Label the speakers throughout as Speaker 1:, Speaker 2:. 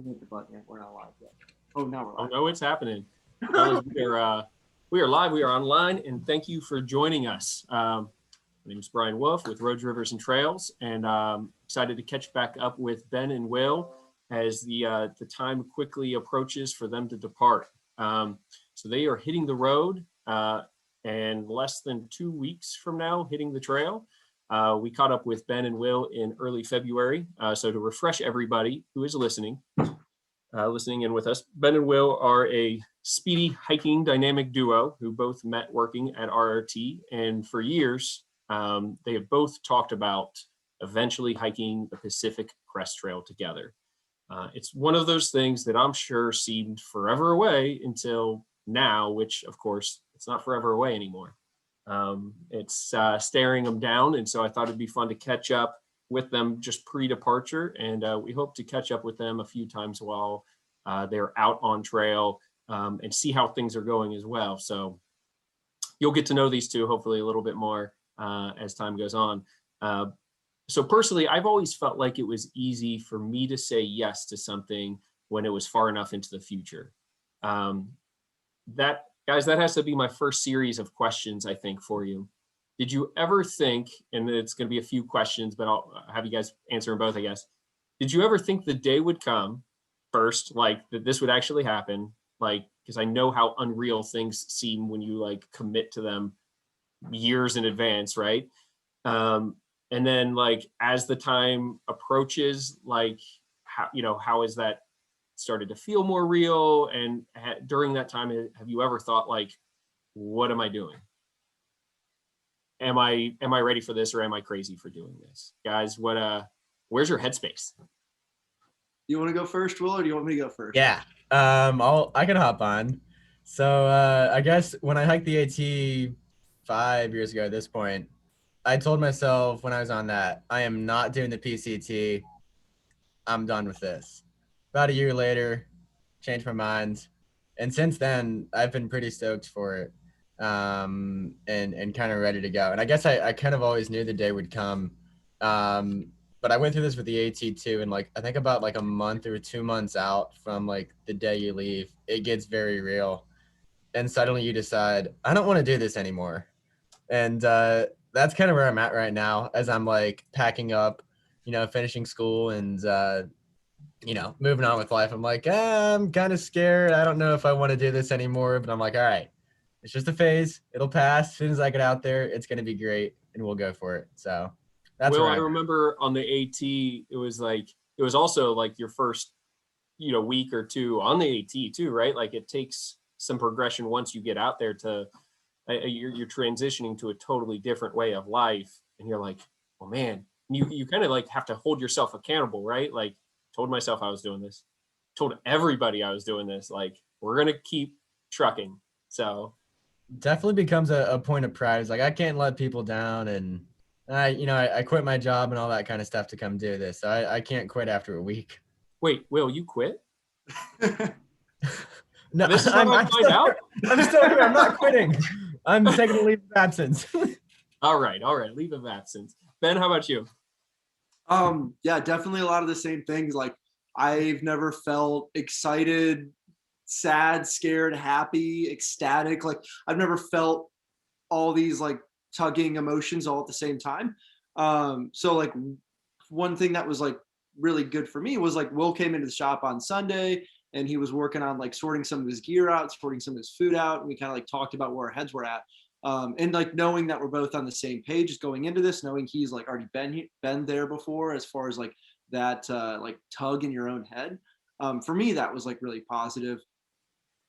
Speaker 1: Hit the button yet. We're not live yet. Oh, now we're
Speaker 2: Oh
Speaker 1: live.
Speaker 2: no, it's happening. Fellas, we are live. We are online, and thank you for joining us. My name is Bryan with Roads, Rivers, and Trails, and excited to catch back up with Ben and Will as the time quickly approaches for them to depart. So they are hitting the road, and less than 2 weeks from now, hitting the trail. We caught up with Ben and Will in early February. So to refresh everybody who is listening in with us, Ben and Will are a speedy hiking dynamic duo who both met working at RRT. And for years, they have both talked about eventually hiking the Pacific Crest Trail together. It's one of those things that I'm sure seemed forever away until now, which of course it's not forever away anymore. It's staring them down. And so I thought it'd be fun to catch up with them just pre-departure. And we hope to catch up with them a few times while they're out on trail and see how things are going as well. So you'll get to know these two hopefully a little bit more as time goes on. So personally, I've always felt like it was easy for me to say yes to something when it was far enough into the future. Guys, that has to be my first series of questions, I think, for you. Did you ever think, and it's going to be a few questions, but I'll have you guys answer them both, I guess. Did you ever think the day would come first, like that this would actually happen? Like, because I know how unreal things seem when you like commit to them years in advance, right? And then like as the time approaches, like how is that started to feel more real? And during that time, have you ever thought like, what am I doing? Am I ready for this, or am I crazy for doing this? Guys, where's your headspace?
Speaker 1: You want to go first, Will, or do you want me to go first?
Speaker 3: Yeah. I can hop on. So I guess when I hiked the AT 5 years ago at this point, I told myself when I was on that, I am not doing the PCT. I'm done with this. About a year later, changed my mind. And since then, I've been pretty stoked for it and kind of ready to go. And I guess I kind of always knew the day would come. But I went through this with the AT2, and like I think about like a month or 2 months out from like the day you leave, it gets very real. And suddenly you decide, I don't want to do this anymore. And that's kind of where I'm at right now as I'm like packing up, finishing school and moving on with life. I'm like, I'm kind of scared. I don't know if I want to do this anymore, but I'm like, all right, it's just a phase. It'll pass. As soon as I get out there, it's going to be great and we'll go for it. So that's
Speaker 2: Well, I remember on the AT, it was also like your first, week or two on the AT too, right? Like it takes some progression once you get out there to, you're transitioning to a totally different way of life. And you're like, oh man, you kind of like have to hold yourself accountable, right? Like told myself I was doing this, told everybody I was doing this, like we're going to keep trucking. So
Speaker 3: definitely becomes a point of pride. It's like, I can't let people down. And I quit my job and all that kind of stuff to come do this. So I can't quit after a week.
Speaker 2: Wait, Will, you quit?
Speaker 3: No,
Speaker 2: this is how I find out.
Speaker 3: I'm still here. I'm not quitting. I'm taking a leave of absence.
Speaker 2: All right. Leave of absence. Ben, how about you?
Speaker 1: Yeah, definitely a lot of the same things. Like I've never felt excited, sad, scared, happy, ecstatic. Like I've never felt all these like tugging emotions all at the same time. So like one thing that was like really good for me was like Will came into the shop on Sunday and he was working on like sorting some of his gear out, sorting some of his food out. And we kind of like talked about where our heads were at. And like knowing that we're both on the same page just going into this, knowing he's like already been there before as far as like that like tug in your own head. For me, that was like really positive.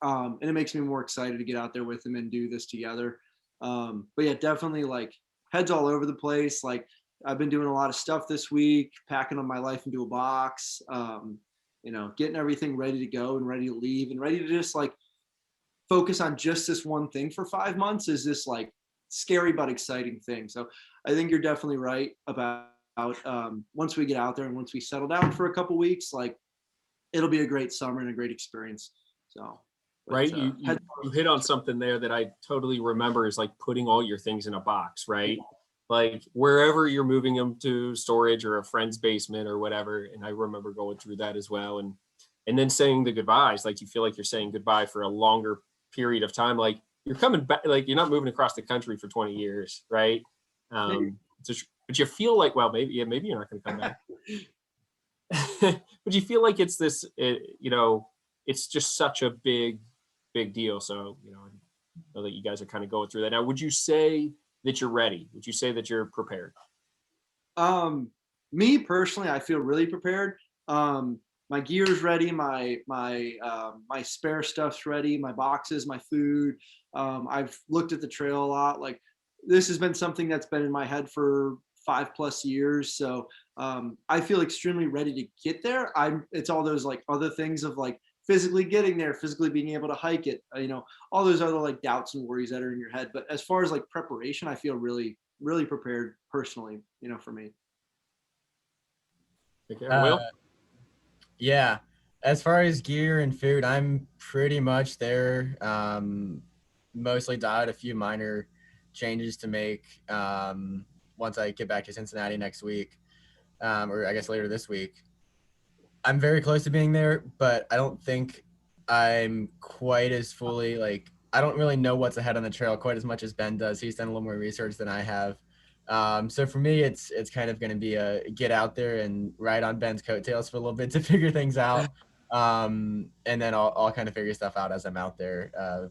Speaker 1: And it makes me more excited to get out there with him and do this together. But yeah, definitely like heads all over the place. Like I've been doing a lot of stuff this week, packing on my life into a box, getting everything ready to go and ready to leave and ready to just like focus on just this one thing for 5 months is this like scary but exciting thing. So I think you're definitely right about once we get out there and once we settle down for a couple weeks, like it'll be a great summer and a great experience. So
Speaker 2: right, you hit on something there that I totally remember is like putting all your things in a box, right? Like wherever you're moving them to storage or a friend's basement or whatever. And I remember going through that as well. And and then saying the goodbyes, like you feel like you're saying goodbye for a longer period of time. Like you're coming back, like you're not moving across the country for 20 years, right? But you feel like, well, maybe you're not going to come back. But you feel like it's this, it's just such a big deal. So, I know that you guys are kind of going through that now. Would you say that you're ready? Would you say that you're prepared?
Speaker 1: Me personally, I feel really prepared. My gear's ready, my spare stuff's ready, my boxes, my food. I've looked at the trail a lot. Like this has been something that's been in my head for 5+ years. So I feel extremely ready to get there. It's all those like other things of like physically getting there, physically being able to hike it, all those other like doubts and worries that are in your head. But as far as like preparation, I feel really, really prepared personally, for me.
Speaker 2: Okay, Will?
Speaker 3: Yeah. As far as gear and food, I'm pretty much there. Mostly dialed, a few minor changes to make once I get back to Cincinnati next week, or I guess later this week. I'm very close to being there, but I don't think I'm quite as fully like, I don't really know what's ahead on the trail quite as much as Ben does. He's done a little more research than I have. So for me, it's kind of going to be a get out there and ride on Ben's coattails for a little bit to figure things out. And then I'll kind of figure stuff out as I'm out there.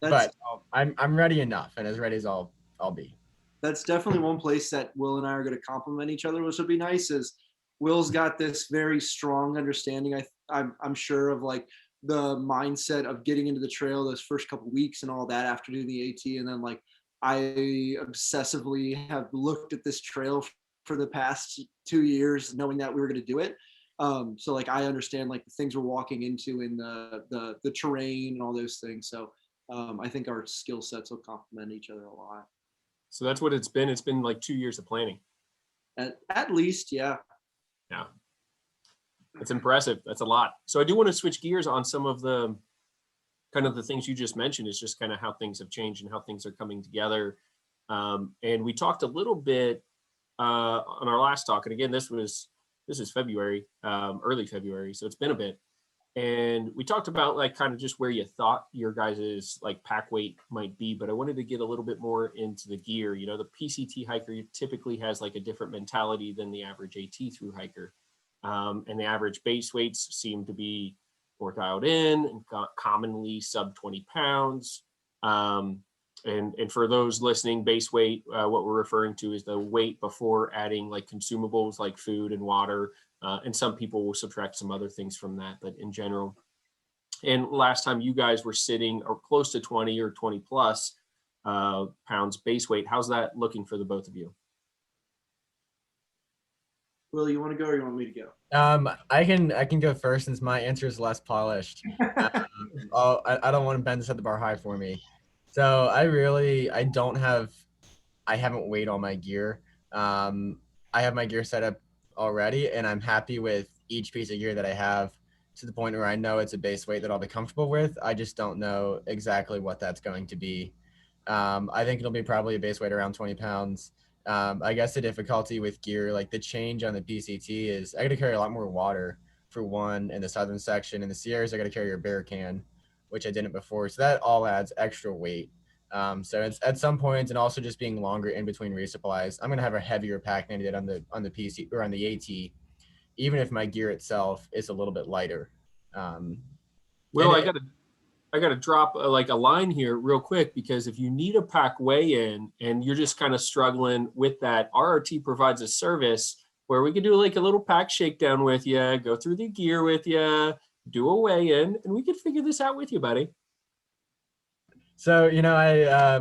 Speaker 3: But I'm ready enough, and as ready as I'll be.
Speaker 1: That's definitely one place that Will and I are going to complement each other, which would be nice. Is Will's got this very strong understanding, I'm sure, of like the mindset of getting into the trail those first couple of weeks and all that after doing the AT, and then like I obsessively have looked at this trail for the past 2 years, knowing that we were going to do it. So like I understand like the things we're walking into in the terrain and all those things. So I think our skill sets will complement each other a lot.
Speaker 2: So that's what it's been. It's been like 2 years of planning.
Speaker 1: At least, yeah.
Speaker 2: Yeah. That's impressive. That's a lot. So I do want to switch gears on some of the kind of the things you just mentioned, is just kind of how things have changed and how things are coming together. And we talked a little bit on our last talk. And again, this is February, early February. So it's been a bit. And we talked about like kind of just where you thought your guys's like pack weight might be, but I wanted to get a little bit more into the gear. The PCT hiker typically has like a different mentality than the average AT through hiker. And the average base weights seem to be more dialed in and commonly sub 20 pounds. And for those listening, base weight, what we're referring to is the weight before adding like consumables like food and water. And some people will subtract some other things from that, but in general. And last time you guys were sitting or close to 20 or 20 plus pounds base weight. How's that looking for the both of you?
Speaker 1: Will, you want to go or you want me to go?
Speaker 3: I can go first since my answer is less polished. I don't want Ben to set the bar high for me. So I haven't weighed all my gear. I have my gear set up already, and I'm happy with each piece of gear that I have, to the point where I know it's a base weight that I'll be comfortable with. I just don't know exactly what that's going to be. I think it'll be probably a base weight around 20 pounds. I guess the difficulty with gear, like the change on the PCT, is I got to carry a lot more water for one in the southern section. In the Sierras, I got to carry a bear can, which I didn't before. So that all adds extra weight. So it's at some points, and also just being longer in between resupplies, I'm going to have a heavier pack than I did on the PC or on the AT, even if my gear itself is a little bit lighter.
Speaker 2: Well, I got to drop like a line here real quick, because if you need a pack weigh-in and you're just kind of struggling with that, RRT provides a service where we can do like a little pack shakedown with you, go through the gear with you, do a weigh-in, and we can figure this out with you, buddy.
Speaker 3: So,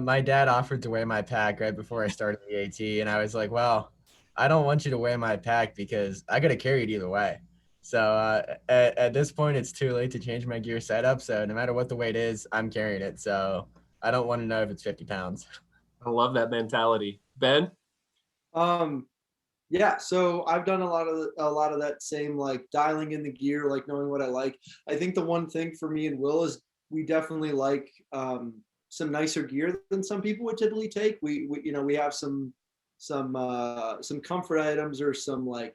Speaker 3: my dad offered to weigh my pack right before I started the AT, and I was like, well, I don't want you to weigh my pack because I got to carry it either way. So at this point, it's too late to change my gear setup. So no matter what the weight is, I'm carrying it. So I don't want to know if it's 50 pounds.
Speaker 2: I love that mentality. Ben?
Speaker 1: Yeah, so I've done a lot of that same like dialing in the gear, like knowing what I like. I think the one thing for me and Will is we definitely like some nicer gear than some people would typically take. We have some comfort items or some like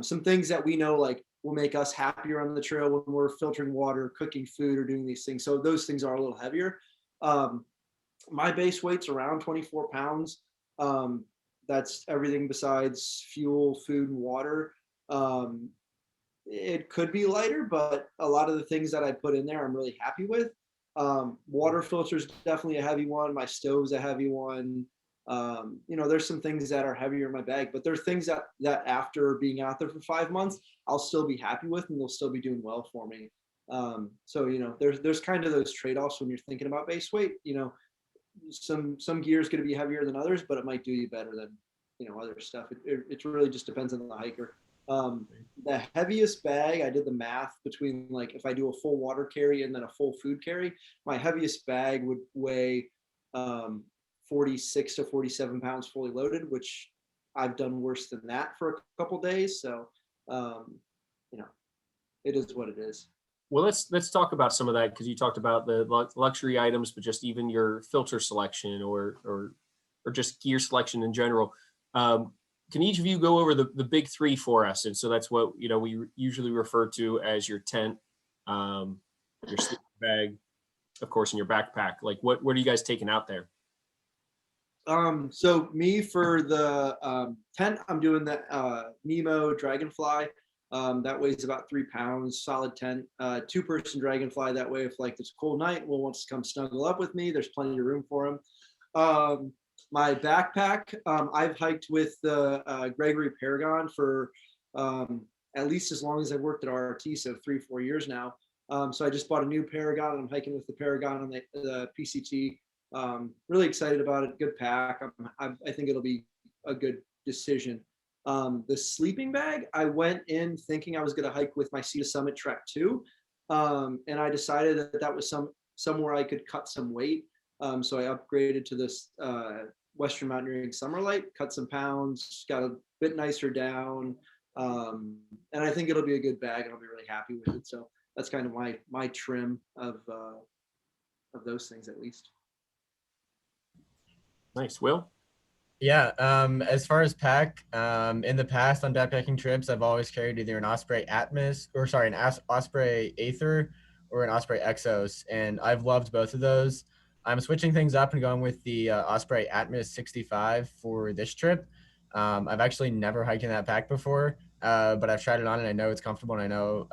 Speaker 1: some things that we know like will make us happier on the trail when we're filtering water, cooking food, or doing these things. So those things are a little heavier. My base weight's around 24 pounds. That's everything besides fuel, food, and water. It could be lighter, but a lot of the things that I put in there, I'm really happy with. Water filter's definitely a heavy one. My stove's a heavy one. There's some things that are heavier in my bag, but there's things that after being out there for 5 months, I'll still be happy with, and they'll still be doing well for me. There's kind of those trade-offs when you're thinking about base weight. Some gear is going to be heavier than others, but it might do you better than other stuff. It really just depends on the hiker. The heaviest bag, I did the math between, like, if I do a full water carry and then a full food carry, my heaviest bag would weigh 46 to 47 pounds fully loaded, which I've done worse than that for a couple days. So it is what it is.
Speaker 2: Well, let's talk about some of that, because you talked about the luxury items, but just even your filter selection or just gear selection in general. Can each of you go over the big three for us? And so that's what we usually refer to as your tent, your sleeping bag, of course, and your backpack. Like, what are you guys taking out there?
Speaker 1: So me, for the tent, I'm doing the Nemo Dragonfly. That weighs about 3 pounds, solid tent. 2-person Dragonfly. That way, if like it's a cold night, will wants to come snuggle up with me, there's plenty of room for him. My backpack, I've hiked with the Gregory Paragon for at least as long as I've worked at RRT, so 3-4 years now. So I just bought a new Paragon, and I'm hiking with the Paragon on the PCT. Really excited about it. Good pack. I think it'll be a good decision. The sleeping bag, I went in thinking I was going to hike with my Sea to Summit Trek 2, and I decided that was somewhere I could cut some weight. So I upgraded to this Western Mountaineering Summerlight, cut some pounds, got a bit nicer down, and I think it'll be a good bag, and I'll be really happy with it. So that's kind of my trim of those things, at least.
Speaker 2: Nice. Will?
Speaker 3: Yeah, as far as pack, in the past on backpacking trips, I've always carried either an Osprey Atmos, an Osprey Aether, or an Osprey Exos, and I've loved both of those. I'm switching things up and going with the Osprey Atmos 65 for this trip. I've actually never hiked in that pack before, but I've tried it on and I know it's comfortable, and I know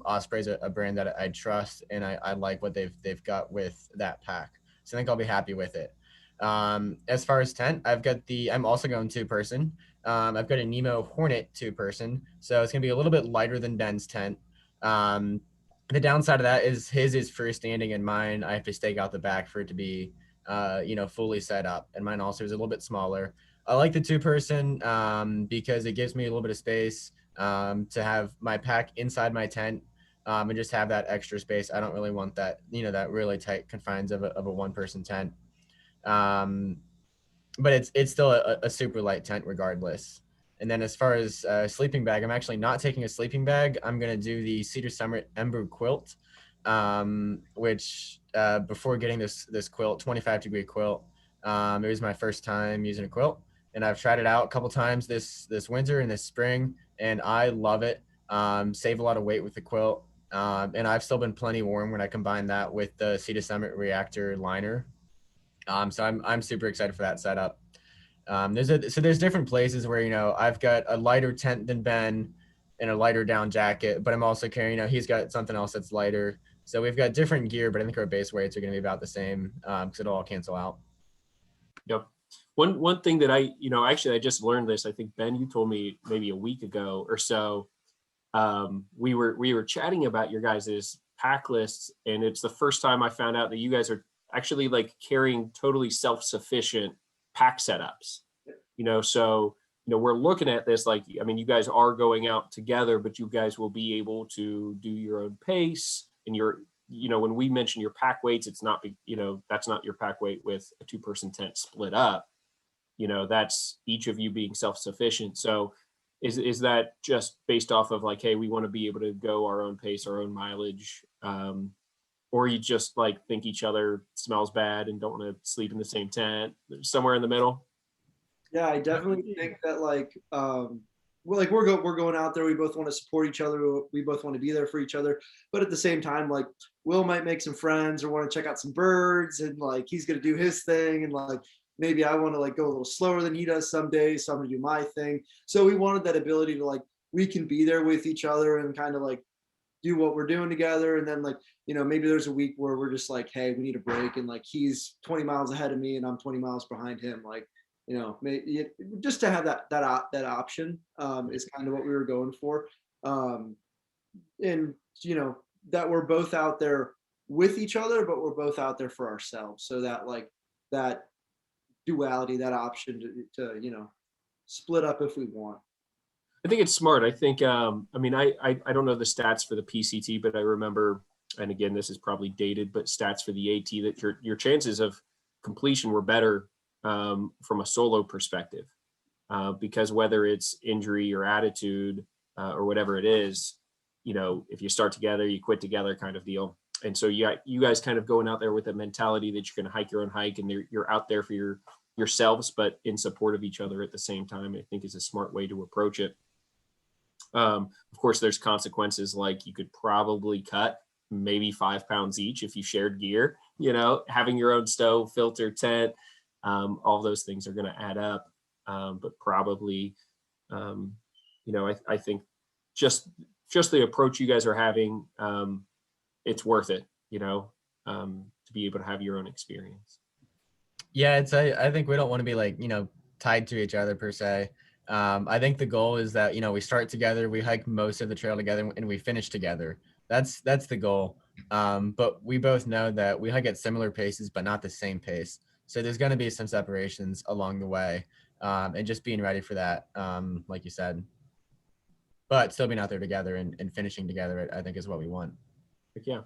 Speaker 3: Osprey's a brand that I trust, and I like what they've got with that pack. So I think I'll be happy with it. As far as tent, I'm also going 2-person. I've got a Nemo Hornet 2-person, so it's gonna be a little bit lighter than Ben's tent. The downside of that is his is freestanding, and mine I have to stake out the back for it to be fully set up, and mine also is a little bit smaller. I like the 2-person because it gives me a little bit of space to have my pack inside my tent, and just have that extra space. I don't really want that that really tight confines of a 1-person tent. But it's still a super light tent regardless. And then as far as sleeping bag, I'm actually not taking a sleeping bag. I'm going to do the Cedar Summit Ember quilt, which before getting this quilt, 25-degree quilt, it was my first time using a quilt. And I've tried it out a couple times this winter and this spring, and I love it. Save a lot of weight with the quilt. And I've still been plenty warm when I combine that with the Cedar Summit Reactor liner. So I'm super excited for that setup. There's different places where I've got a lighter tent than Ben and a lighter down jacket, but I'm also carrying he's got something else that's lighter. So we've got different gear, but I think our base weights are going to be about the same because it'll all cancel out.
Speaker 2: Yep. One thing that I just learned this. I think Ben, you told me maybe a week ago or so. We were chatting about your guys' pack lists, and it's the first time I found out that you guys are actually like carrying totally self-sufficient pack setups, so we're looking at this like, you guys are going out together, but you guys will be able to do your own pace, and when we mention your pack weights, it's not that's not your pack weight with a 2-person tent split up, that's each of you being self-sufficient. So is that just based off of like, hey, we want to be able to go our own pace, our own mileage, or you just like think each other smells bad and don't want to sleep in the same tent, somewhere in the middle?
Speaker 1: Yeah, I definitely think that, like, we're going out there. We both want to support each other. We both want to be there for each other. But at the same time, like Will might make some friends or want to check out some birds, and like he's gonna do his thing, and like maybe I want to like go a little slower than he does some days, so I'm gonna do my thing. So we wanted that ability to like we can be there with each other and kind of like do what we're doing together. And then like, maybe there's a week where we're just like, hey, we need a break. And like, he's 20 miles ahead of me and I'm 20 miles behind him. Like, maybe just to have that option is kind of what we were going for. And, that we're both out there with each other, but we're both out there for ourselves. So that like that duality, that option to split up if we want.
Speaker 2: I think it's smart. I think, I mean, I don't know the stats for the PCT, but I remember, and again, this is probably dated, but stats for the AT that your chances of completion were better from a solo perspective, because whether it's injury or attitude or whatever it is, if you start together, you quit together kind of deal. And so you guys kind of going out there with a mentality that you're going to hike your own hike and you're out there for yourselves, but in support of each other at the same time, I think is a smart way to approach it. Of course, there's consequences, like you could probably cut maybe 5 pounds each if you shared gear, having your own stove, filter, tent, all those things are going to add up. But probably, I think just the approach you guys are having, it's worth it, to be able to have your own experience.
Speaker 3: Yeah, I think we don't want to be like, tied to each other per se. I think the goal is that, we start together, we hike most of the trail together, and we finish together. That's the goal. But we both know that we hike at similar paces, but not the same pace. So there's going to be some separations along the way, and just being ready for that, like you said. But still being out there together and finishing together, I think is what we want.
Speaker 2: Yeah.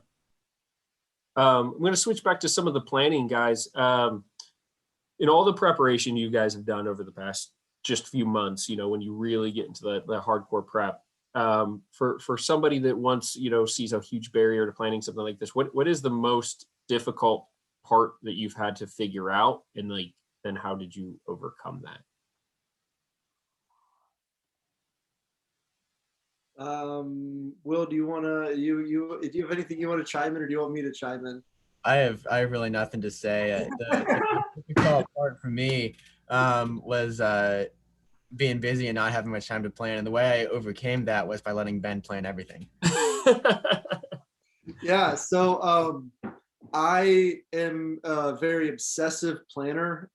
Speaker 2: I'm going to switch back to some of the planning, guys. In all the preparation you guys have done over the past just few months, when you really get into the hardcore prep, for somebody that once, sees a huge barrier to planning something like this, what is the most difficult part that you've had to figure out, and like, then how did you overcome that?
Speaker 1: Will, do you want to, do you have anything you want to chime in, or do you want me to chime in?
Speaker 3: I have really nothing to say. The difficult part for me was being busy and not having much time to plan. And the way I overcame that was by letting Ben plan everything.
Speaker 1: Yeah. So I am a very obsessive planner.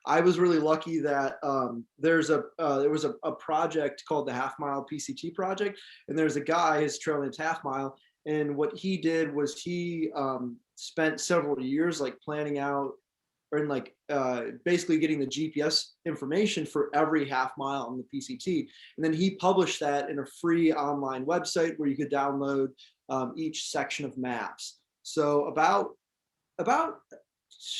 Speaker 1: I was really lucky that there was a project called the Half Mile PCT project, and there's a guy, his trail name's Half Mile, and what he did was he spent several years like planning out and like basically getting the GPS information for every half mile on the PCT, and then he published that in a free online website where you could download each section of maps. So about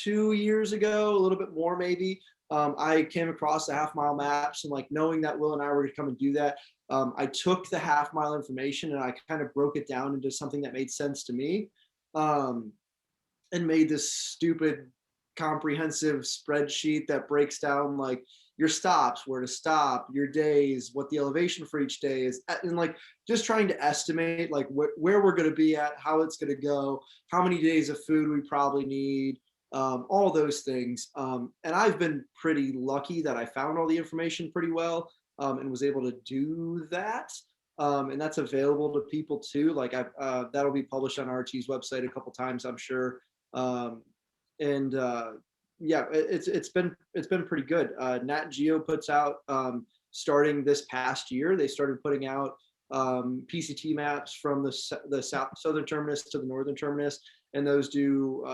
Speaker 1: 2 years ago, a little bit more maybe, I came across the half mile maps, and like knowing that Will and I were going to come and do that, I took the half mile information and I kind of broke it down into something that made sense to me, and made this stupid comprehensive spreadsheet that breaks down like your stops, where to stop, your days, what the elevation for each day is, and like just trying to estimate like where we're going to be at, how it's going to go, how many days of food we probably need, all those things. And I've been pretty lucky that I found all the information pretty well, and was able to do that. And that's available to people too. Like that'll be published on RT's website a couple times, I'm sure. And yeah, it's been pretty good. Nat Geo puts out, starting this past year, they started putting out PCT maps from the southern terminus to the northern terminus, and those do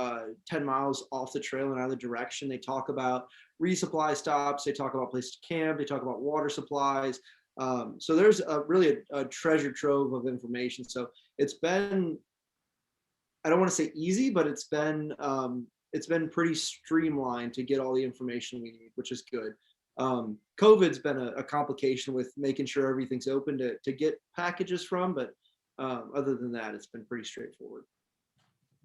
Speaker 1: 10 miles off the trail in either direction. They talk about resupply stops, they talk about places to camp, they talk about water supplies. So there's really a treasure trove of information. So it's been, I don't want to say easy, but it's been pretty streamlined to get all the information we need, which is good. COVID's been a complication with making sure everything's open to get packages from, but other than that, it's been pretty straightforward.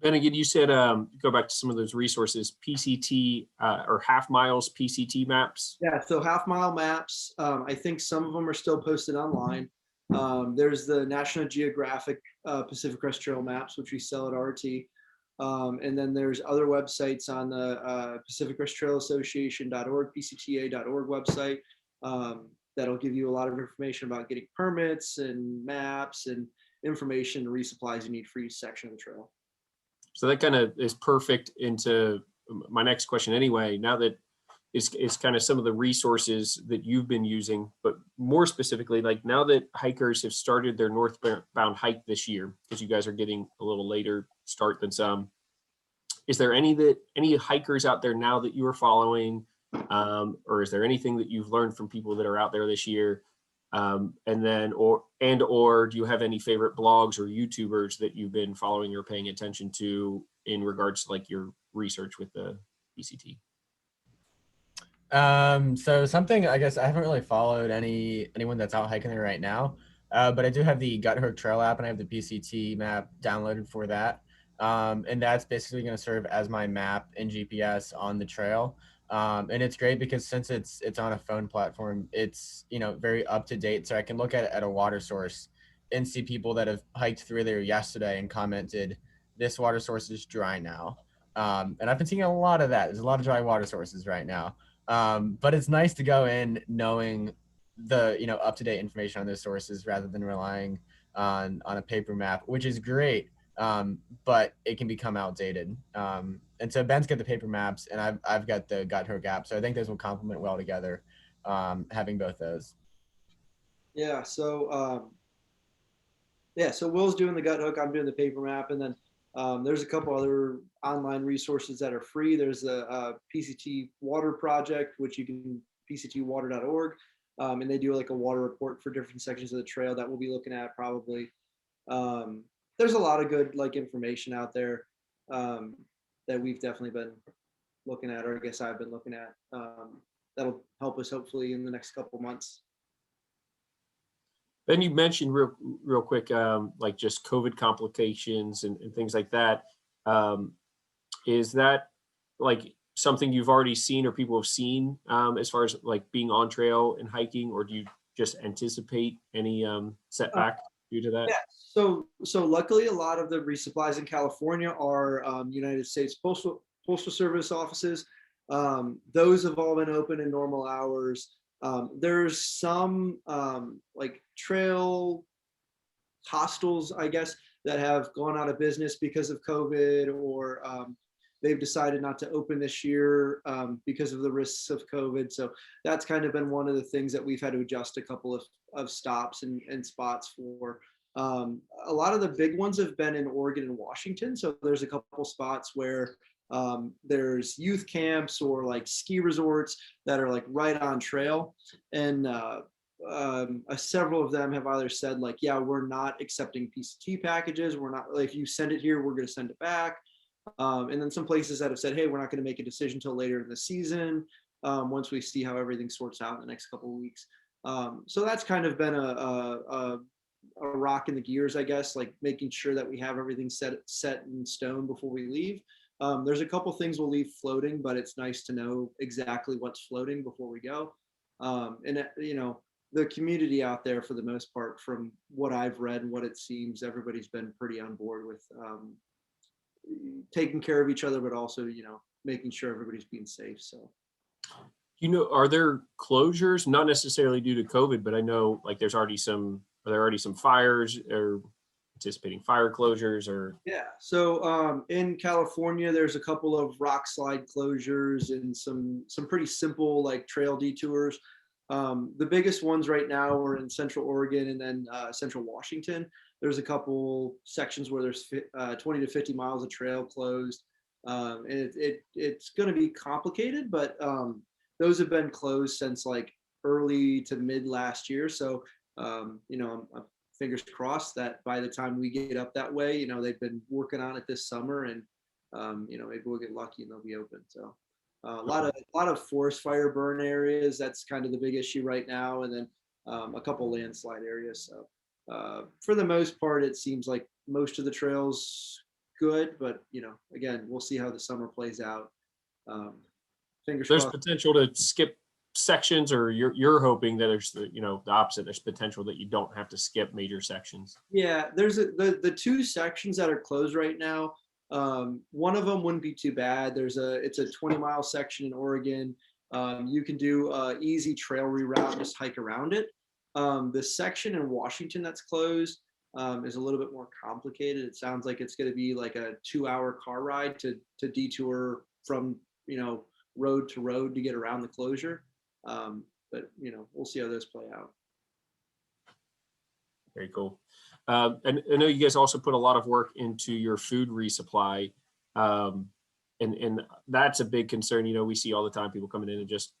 Speaker 2: Ben, again, you said go back to some of those resources, PCT or half miles PCT maps.
Speaker 1: Yeah, so half mile maps. I think some of them are still posted online. There's the National Geographic Pacific Crest Trail maps, which we sell at RT. And then there's other websites on the Pacific Crest Trail Association.org, PCTA.org website, that'll give you a lot of information about getting permits and maps and information and resupplies you need for each section of the trail.
Speaker 2: So that kind of is perfect into my next question anyway. Now that it's kind of some of the resources that you've been using, but more specifically, like now that hikers have started their northbound hike this year, because you guys are getting a little later start than some, is there any hikers out there now that you are following, or is there anything that you've learned from people that are out there this year? And then, or do you have any favorite blogs or YouTubers that you've been following or paying attention to in regards to like your research with the PCT?
Speaker 3: So something, I guess I haven't really followed anyone that's out hiking there right now, but I do have the Gut Hook Trail app and I have the PCT map downloaded for that. And that's basically going to serve as my map and GPS on the trail. And it's great because since it's on a phone platform, it's, very up to date. So I can look at a water source and see people that have hiked through there yesterday and commented, this water source is dry now. And I've been seeing a lot of that. There's a lot of dry water sources right now. But it's nice to go in knowing the, up-to-date information on those sources rather than relying on a paper map, which is great. But it can become outdated. And so Ben's got the paper maps and I've got the Gut Hook app. So I think those will complement well together, having both those.
Speaker 1: Yeah. So Will's doing the Gut Hook. I'm doing the paper map, and then there's a couple other online resources that are free. There's the PCT Water Project, which you can pctwater.org, and they do like a water report for different sections of the trail that we'll be looking at probably. There's a lot of good like information out there that we've definitely been looking at, or I guess I've been looking at. That'll help us hopefully in the next couple months.
Speaker 2: Then you mentioned real quick, like just COVID complications and things like that. Is that like something you've already seen or people have seen as far as like being on trail and hiking, or do you just anticipate any setback due to that?
Speaker 1: Yeah. So luckily, a lot of the resupplies in California are United States Postal Service offices. Those have all been open in normal hours. There's some like trail hostels, I guess, that have gone out of business because of COVID, or they've decided not to open this year because of the risks of COVID. So that's kind of been one of the things that we've had to adjust a couple of stops and spots for. A lot of the big ones have been in Oregon and Washington. So there's a couple spots where there's youth camps or like ski resorts that are like right on trail, and several of them have either said like, yeah, we're not accepting PCT packages, we're not, like, if you send it here, we're going to send it back. And then some places that have said, hey, we're not going to make a decision till later in the season, once we see how everything sorts out in the next couple of weeks. So that's kind of been a rock in the gears, I guess, like making sure that we have everything set in stone before we leave. There's a couple things we'll leave floating, but it's nice to know exactly what's floating before we go. And the community out there, for the most part, from what I've read and what it seems, everybody's been pretty on board with taking care of each other, but also, making sure everybody's being safe. So,
Speaker 2: Are there closures, not necessarily due to COVID, but I know like are there already some fires or anticipating fire closures or?
Speaker 1: Yeah. So in California, there's a couple of rock slide closures and some pretty simple like trail detours. The biggest ones right now are in Central Oregon and then Central Washington. There's a couple sections where there's 20 to 50 miles of trail closed. And it's going to be complicated, but those have been closed since like early to mid last year. So, I'm fingers crossed that by the time we get up that way, they've been working on it this summer, and maybe we'll get lucky and they'll be open. So a lot of forest fire burn areas. That's kind of the big issue right now, and then a couple landslide areas. So for the most part, it seems like most of the trails good, but again, we'll see how the summer plays out. Fingers
Speaker 2: There's
Speaker 1: crossed.
Speaker 2: potential to skip sections, or you're hoping that there's the opposite. There's potential that you don't have to skip major sections.
Speaker 1: Yeah, there's the two sections that are closed right now. One of them wouldn't be too bad. It's a 20-mile section in Oregon. You can do easy trail reroute, just hike around it. The section in Washington that's closed is a little bit more complicated. It sounds like it's going to be like a 2-hour car ride to detour from road to road to get around the closure. But we'll see how those play out.
Speaker 2: Very cool. And I know you guys also put a lot of work into your food resupply. And that's a big concern. We see all the time people coming in and just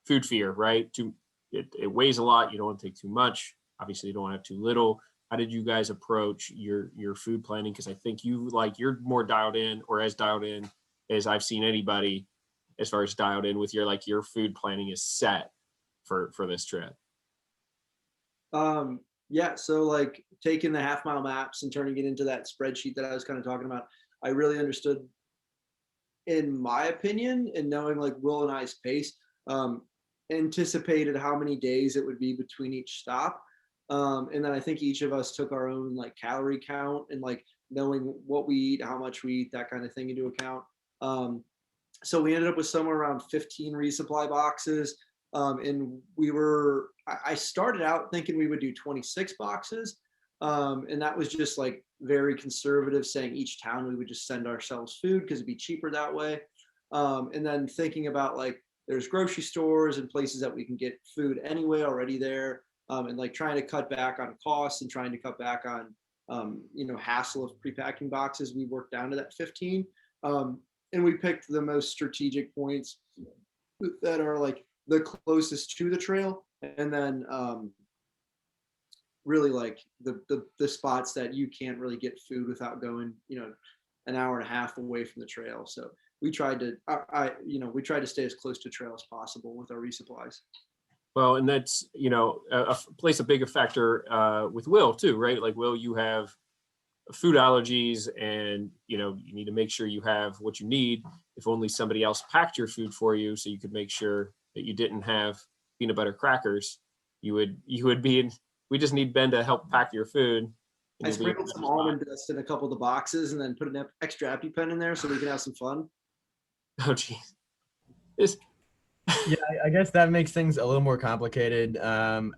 Speaker 2: food fear, right? It weighs a lot. You don't want to take too much. Obviously, you don't want to have too little. How did you guys approach your food planning? Because I think you're more dialed in, or as dialed in as I've seen anybody, as far as dialed in with your food planning is set for this trip.
Speaker 1: Yeah, so like taking the half-mile maps and turning it into that spreadsheet that I was kind of talking about, I really understood, in my opinion, and knowing like Will and I's pace, anticipated how many days it would be between each stop. And then I think each of us took our own like calorie count and like knowing what we eat, how much we eat, that kind of thing into account. So we ended up with somewhere around 15 resupply boxes. And I started out thinking we would do 26 boxes. And that was just like very conservative, saying each town we would just send ourselves food because it'd be cheaper that way. And then thinking about like there's grocery stores and places that we can get food anyway already there. And like trying to cut back on costs and trying to cut back on, hassle of prepacking boxes. We worked down to that 15. And we picked the most strategic points that are like the closest to the trail, and then really like the spots that you can't really get food without going an hour and a half away from the trail. So we tried to stay as close to trail as possible with our resupplies.
Speaker 2: Well, and that's plays a bigger factor with Will too, right? Like, Will, you have food allergies, and you need to make sure you have what you need. If only somebody else packed your food for you, so you could make sure that you didn't have peanut butter crackers, you would be in. We just need Ben to help pack your food.
Speaker 1: I sprinkled some almond dust in a couple of the boxes and then put an extra EpiPen in there so we can have some fun.
Speaker 2: Oh geez.
Speaker 3: Yeah, I guess that makes things a little more complicated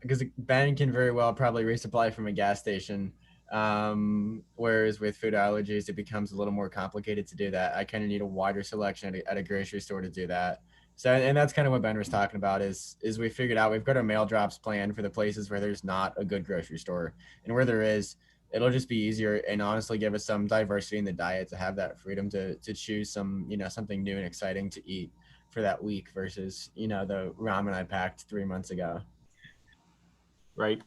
Speaker 3: because Ben can very well probably resupply from a gas station. Whereas with food allergies, it becomes a little more complicated to do that. I kind of need a wider selection at a grocery store to do that. So, and that's kind of what Ben was talking about is we figured out we've got our mail drops planned for the places where there's not a good grocery store, and where there is, it'll just be easier and honestly give us some diversity in the diet to have that freedom to choose some, something new and exciting to eat for that week versus, the ramen I packed 3 months ago.
Speaker 2: Right.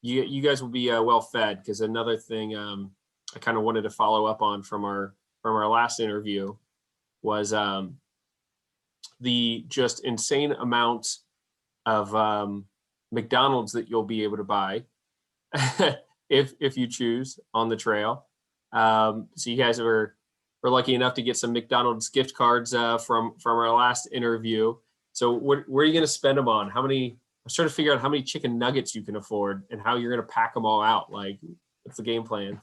Speaker 2: You guys will be well fed, because another thing I kind of wanted to follow up on from our last interview was the just insane amount of McDonald's that you'll be able to buy if you choose on the trail. So you guys were lucky enough to get some McDonald's gift cards from our last interview. So where are you going to spend them on? I'm trying to figure out how many chicken nuggets you can afford and how you're going to pack them all out. Like, what's the game plan?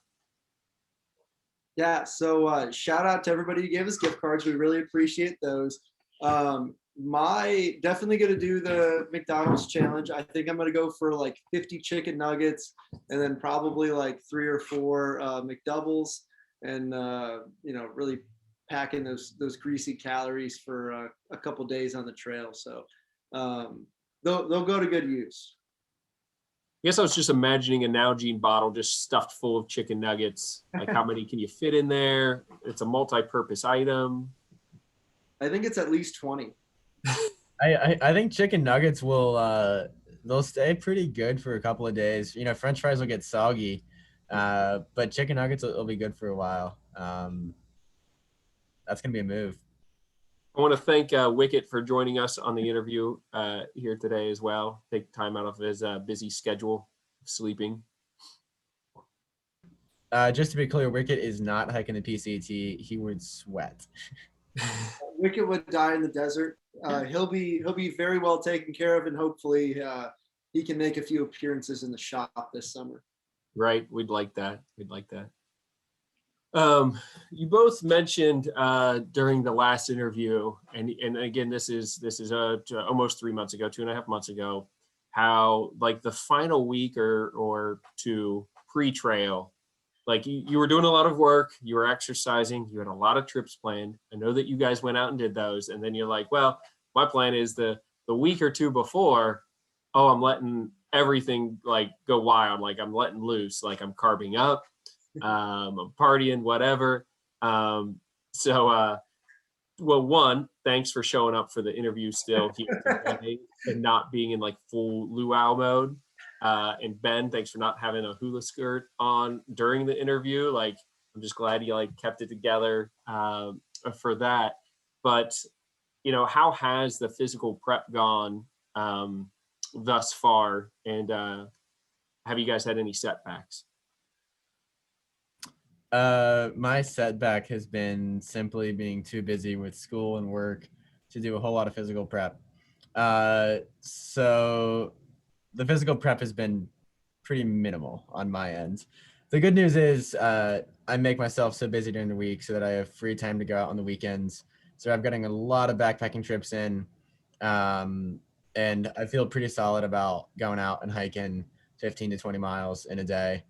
Speaker 1: Yeah, so shout out to everybody who gave us gift cards. We really appreciate those. Definitely going to do the McDonald's challenge. I think I'm going to go for like 50 chicken nuggets and then probably like 3 or 4 McDoubles, and really packing those greasy calories for a couple days on the trail. So they'll go to good use.
Speaker 2: I guess I was just imagining a Nalgene bottle just stuffed full of chicken nuggets. Like, how many can you fit in there? It's a multi-purpose item.
Speaker 1: I think it's at least 20.
Speaker 3: I think chicken nuggets will they'll stay pretty good for a couple of days. French fries will get soggy, but chicken nuggets will be good for a while. That's gonna be a move.
Speaker 2: I want to thank Wicket for joining us on the interview here today as well. Take time out of his busy schedule. sleeping.
Speaker 3: Just to be clear, Wicket is not hiking the PCT. He would sweat.
Speaker 1: Wicket would die in the desert. He'll be very well taken care of, and hopefully he can make a few appearances in the shop this summer.
Speaker 2: Right, we'd like that. We'd like that. You both mentioned during the last interview, and again, this is almost 3 months ago, 2.5 months ago, how like the final week or two pre-trail, like you were doing a lot of work, you were exercising, you had a lot of trips planned. I know that you guys went out and did those, and then you're like, well, my plan is the week or two before, oh, I'm letting everything like go wild, like I'm letting loose, like I'm carbing up. I'm partying, whatever. Well, one, thanks for showing up for the interview still here today and not being in like full luau mode. And Ben, thanks for not having a hula skirt on during the interview. Like, I'm just glad you like kept it together for that. But, you know, how has the physical prep gone thus far? And have you guys had any setbacks?
Speaker 3: My setback has been simply being too busy with school and work to do a whole lot of physical prep. So the physical prep has been pretty minimal on my end. The good news is I make myself so busy during the week so that I have free time to go out on the weekends. So I'm getting a lot of backpacking trips in, and I feel pretty solid about going out and hiking 15 to 20 miles in a day.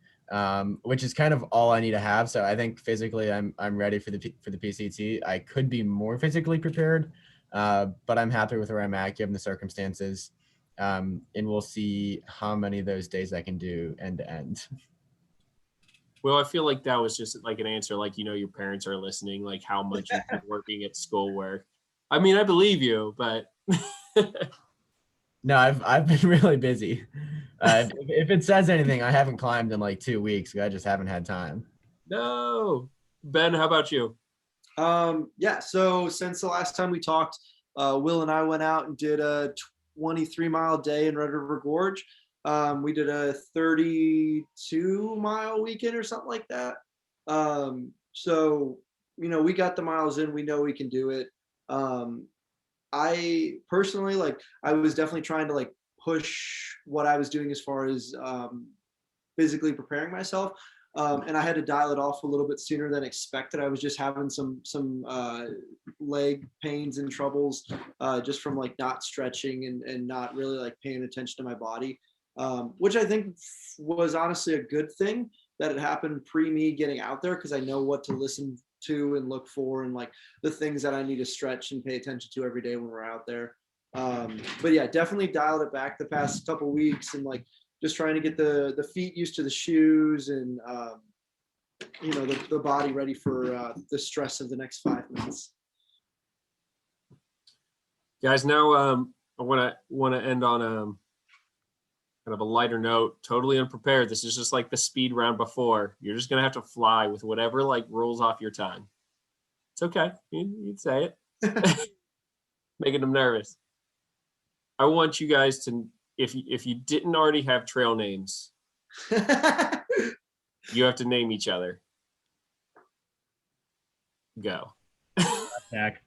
Speaker 3: Which is kind of all I need to have. So I think physically I'm ready for the PCT. I could be more physically prepared, but I'm happy with where I'm at given the circumstances. And we'll see how many of those days I can do end to end.
Speaker 2: Well, I feel like that was just like an answer, like, you know, your parents are listening, like how much you've been working at schoolwork. I mean, I believe you, but
Speaker 3: No, I've been really busy. If it says anything, I haven't climbed in like 2 weeks. I just haven't had time.
Speaker 2: no. Ben, how about you?
Speaker 1: Yeah, so since the last time we talked, Will and I went out and did a 23-mile day in Red River Gorge. We did a 32-mile weekend or something like that. So, you know, we got the miles in, we know we can do it. I personally, like, I was definitely trying to like push what I was doing as far as physically preparing myself. And I had to dial it off a little bit sooner than expected. I was just having some leg pains and troubles just from like not stretching and not really like paying attention to my body, which I think was honestly a good thing that it happened pre me getting out there, because I know what to listen to and look for and like the things that I need to stretch and pay attention to every day when we're out there. But yeah, definitely dialed it back the past couple weeks and like just trying to get the feet used to the shoes and you know, the body ready for the stress of the next 5 months.
Speaker 2: Guys, now I want to end on kind of a lighter note. Totally unprepared. This is just like the speed round before. You're just gonna have to fly with whatever like rolls off your tongue. It's okay. You'd say it. Making them nervous. I want you guys to, if you didn't already have trail names, you have to name each other. Go.
Speaker 3: Jack.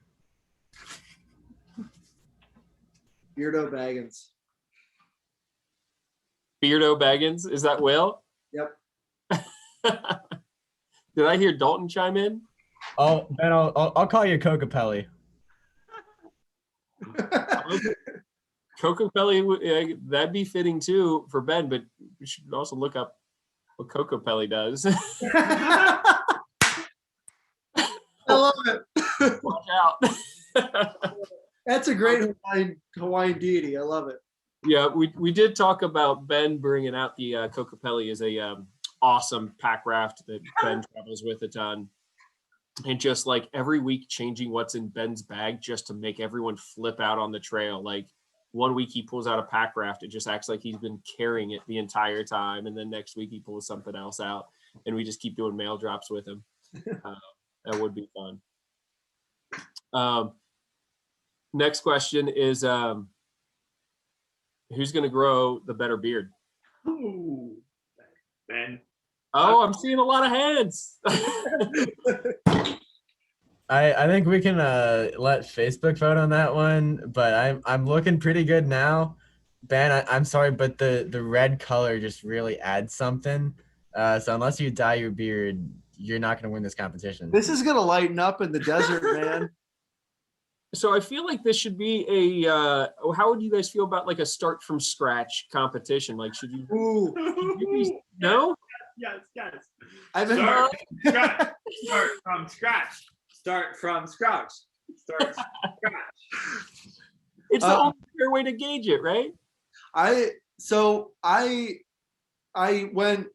Speaker 1: Beardo Baggins.
Speaker 2: Beardo Baggins. Is that Will?
Speaker 1: Yep.
Speaker 2: Did I hear Dalton chime in?
Speaker 3: Oh, Ben, I'll call you Cocopelli.
Speaker 2: Cocopelli, that'd be fitting too for Ben, but we should also look up what Cocopelli does.
Speaker 1: I love it.
Speaker 2: Watch out.
Speaker 1: That's a great Hawaiian deity. I love it.
Speaker 2: Yeah, we did talk about Ben bringing out the Cocopelli as a awesome pack raft that Ben travels with a ton. And just like every week changing what's in Ben's bag just to make everyone flip out on the trail. Like 1 week he pulls out a pack raft. It just acts like he's been carrying it the entire time. And then next week he pulls something else out and we just keep doing mail drops with him. That would be fun. Next question is, who's going to grow the better beard?
Speaker 4: Ooh. Ben.
Speaker 2: Oh, I'm seeing a lot of hands.
Speaker 3: I think we can let Facebook vote on that one, but I'm looking pretty good now. Ben, I'm sorry, but the red color just really adds something. So unless you dye your beard, you're not gonna win this competition.
Speaker 1: This is gonna lighten up in the desert, man.
Speaker 2: So I feel like this should be a, how would you guys feel about like a start from scratch competition? Like, should you,
Speaker 1: Ooh,
Speaker 2: no?
Speaker 4: Yes.
Speaker 1: I've been
Speaker 4: Start from scratch. Start from scratch. Start from scratch.
Speaker 2: It's the only fair way to gauge it, right?
Speaker 1: I went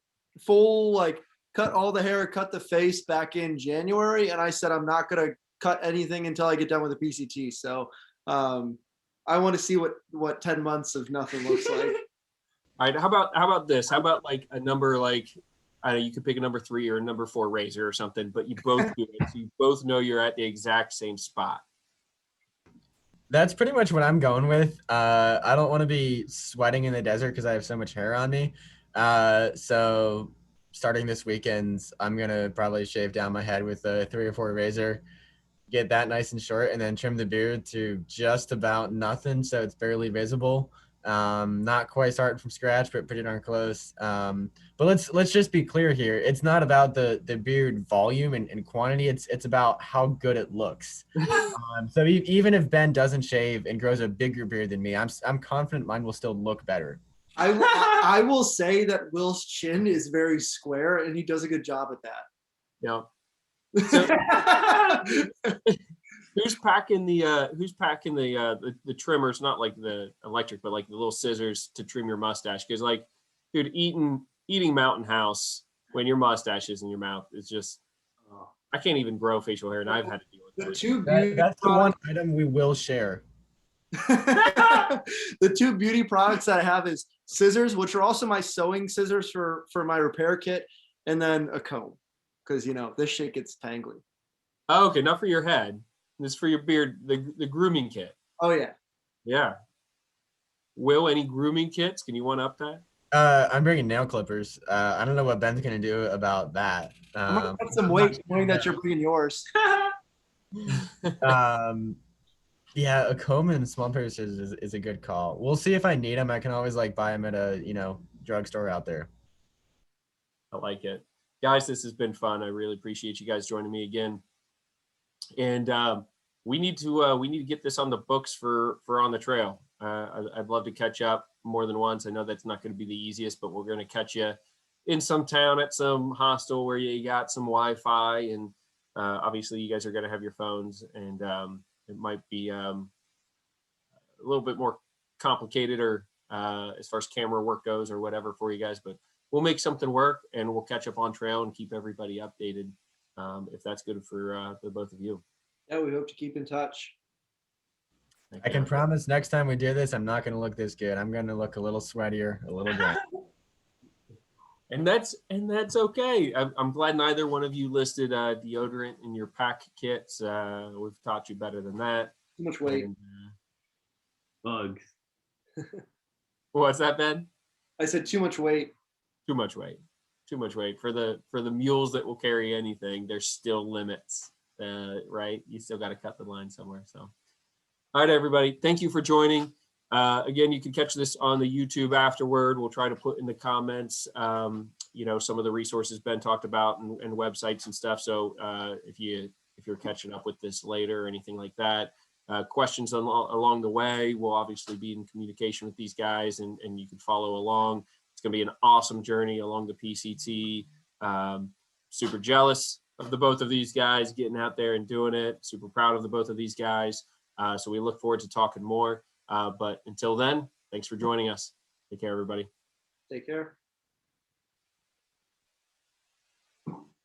Speaker 1: full, like, cut all the hair, cut the face back in January, and I said I'm not gonna cut anything until I get done with the PCT. So I want to see what 10 months of nothing looks like.
Speaker 2: All right, how about this? How about like a number, like, I don't know, you could pick a number 3 or a number 4 razor or something, but you both do it, so you both know you're at the exact same spot.
Speaker 3: That's pretty much what I'm going with. I don't want to be sweating in the desert because I have so much hair on me. So starting this weekend, I'm gonna probably shave down my head with a 3 or 4 razor, get that nice and short, and then trim the beard to just about nothing, so it's barely visible. Not quite starting from scratch, but pretty darn close. But let's just be clear here. It's not about the beard volume and quantity. It's about how good it looks. So even if Ben doesn't shave and grows a bigger beard than me, I'm confident mine will still look better.
Speaker 1: I will say that Will's chin is very square, and he does a good job at that.
Speaker 2: Yeah. So, who's packing the trimmers, not like the electric, but like the little scissors to trim your mustache? Because, like, dude, eating Mountain House when your mustache is in your mouth is just, I can't even grow facial hair, and I've had to deal with it.
Speaker 3: That's the one item we will share.
Speaker 1: The 2 beauty products that I have is scissors, which are also my sewing scissors for my repair kit, and then a comb, because this shit gets tangly.
Speaker 2: Oh, okay, not for your head. This is for your beard, the grooming kit.
Speaker 1: Oh yeah.
Speaker 2: Yeah. Will, any grooming kits? Can you one up that?
Speaker 3: I'm bringing nail clippers. I don't know what Ben's gonna do about that.
Speaker 1: I'm gonna put some weight, knowing that you're bringing yours.
Speaker 3: Yeah, a comb and small pair of scissors is a good call. We'll see if I need them. I can always like buy them at a drugstore out there.
Speaker 2: I like it, guys. This has been fun. I really appreciate you guys joining me again. And we need to get this on the books for On the Trail. I'd love to catch up more than once. I know that's not going to be the easiest, but we're going to catch you in some town at some hostel where you got some Wi-Fi, and obviously you guys are going to have your phones, and it might be a little bit more complicated, or as far as camera work goes, or whatever for you guys. But we'll make something work, and we'll catch up on trail and keep everybody updated, if that's good for the both of you.
Speaker 1: Yeah, we hope to keep in touch.
Speaker 3: I can promise next time we do this, I'm not going to look this good. I'm going to look a little sweatier, a little dry.
Speaker 2: And that's okay. I'm glad neither one of you listed deodorant in your pack kits. We've taught you better than that.
Speaker 1: Too much weight.
Speaker 2: And,
Speaker 4: Bugs.
Speaker 2: what's that, Ben?
Speaker 1: I said too much weight.
Speaker 2: Too much weight. Too much weight for the mules that will carry anything. There's still limits, right? You still got to cut the line somewhere. So, all right, everybody. Thank you for joining. Again, you can catch this on the YouTube afterward. We'll try to put in the comments, some of the resources Ben talked about, and websites and stuff. So if you're catching up with this later or anything like that, questions along the way, we'll obviously be in communication with these guys, and you can follow along. It's going to be an awesome journey along the PCT. Super jealous of the both of these guys getting out there and doing it. Super proud of the both of these guys. So we look forward to talking more. But until then, thanks for joining us. Take care, everybody.
Speaker 1: Take care.